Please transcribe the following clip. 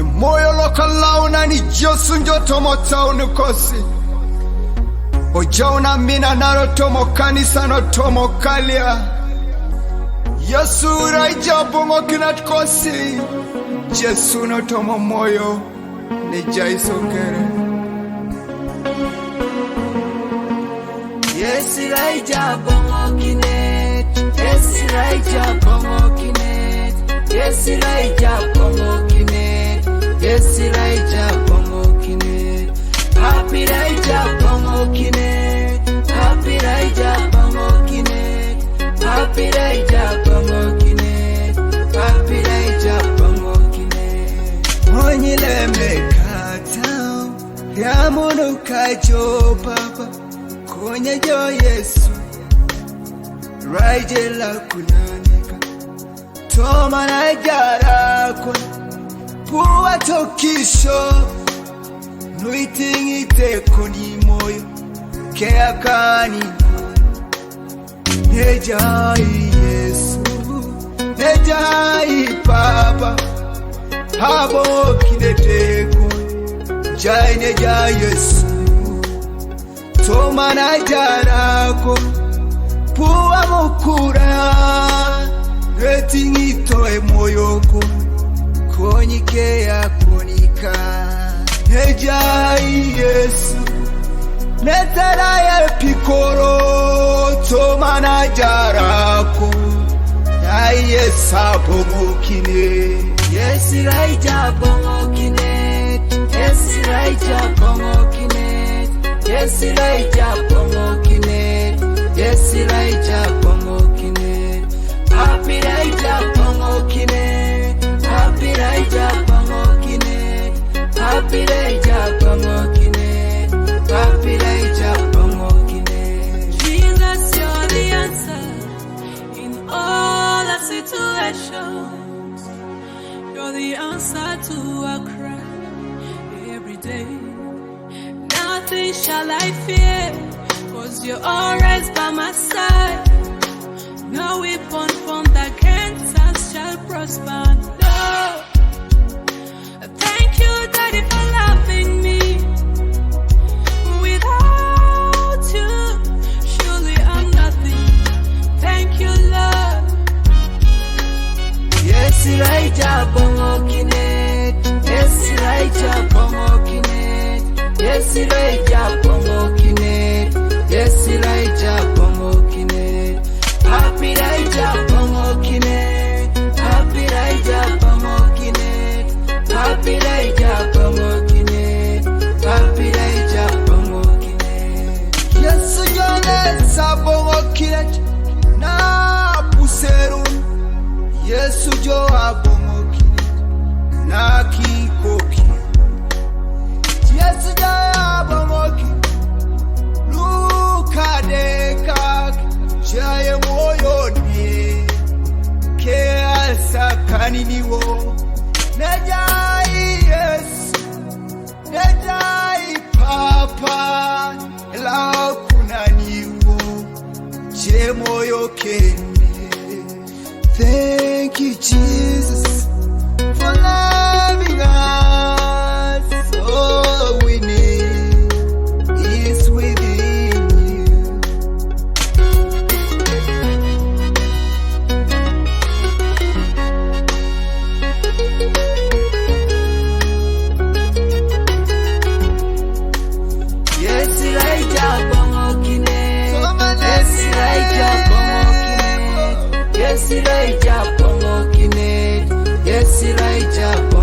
moyo lokalauna ni Yesu njo tomo taunu kosi. Ojauna mina naro tomo kanisa no tomo kalia. Yesu Irai Abongokinet kosi. Yesu no tomo moyo ne jaisongere. Yesu Irai Abongokinet. Yesu Irai Abongokinet. Yesu Irai Abongokinet. Yesu Irai Abongokinet. Happy Irai Abongokinet. Happy Irai Abongokinet. Happy Irai Abongokinet. Happy Irai Abongokinet. Onyile mekata ya munu kajo papa konye jo Yesu raije la kunanika toma na jara kwa puwa tokisho nuitingite koni moyo kea kani nejai Yesu nejai papa Abongokinet jai nejai Yesu toma na jarako puwa mukura retingito emoyoko konyike ya konika nejai Yesu netara ya pikoro toma na jarako jai Yesu Abongokinet. Yesu Irai Abongokinet. Yesu Irai Abongokinet. Yesu Irai Abongokinet. Yesu Irai Abongokinet. Happy Irai Abongokinet. Happy Irai Abongokinet. Happy Irai Abongokinet. Happy Irai Abongokinet. Jesus, you're the answer in all our situations. You're the answer to our cry every day. Nothing shall I fear, 'cause you're always by my side. No weapon formed against us shall prosper. No. Thank you, Daddy, for loving me. Without you, surely I'm nothing. Thank you, Lord. Yesu Irai Abongokinet. Yesu Irai Abongokinet. Yesu Irai Abongokinet. Yesu Irai Abongokinet. Happy Irai Abongokinet. Happy Irai Abongokinet. Happy Irai Abongokinet. Happy Irai Abongokinet. Yesu Jones Abongokinet na puseru. Yesu jo Abongokinet na kikoki. Yesu jo Abongokinet luka dekak jaye moyo ni ke asakani niwo nejai Yesu nejai papa la kunaniwo je moyo keni. Thank you, Jesus, for loving us. All we need is within you. Yesu Irai Abongokinet. Yesu Irai Abongokinet. Yesu Irai Abongokinet. Yesu Irai Abongokinet.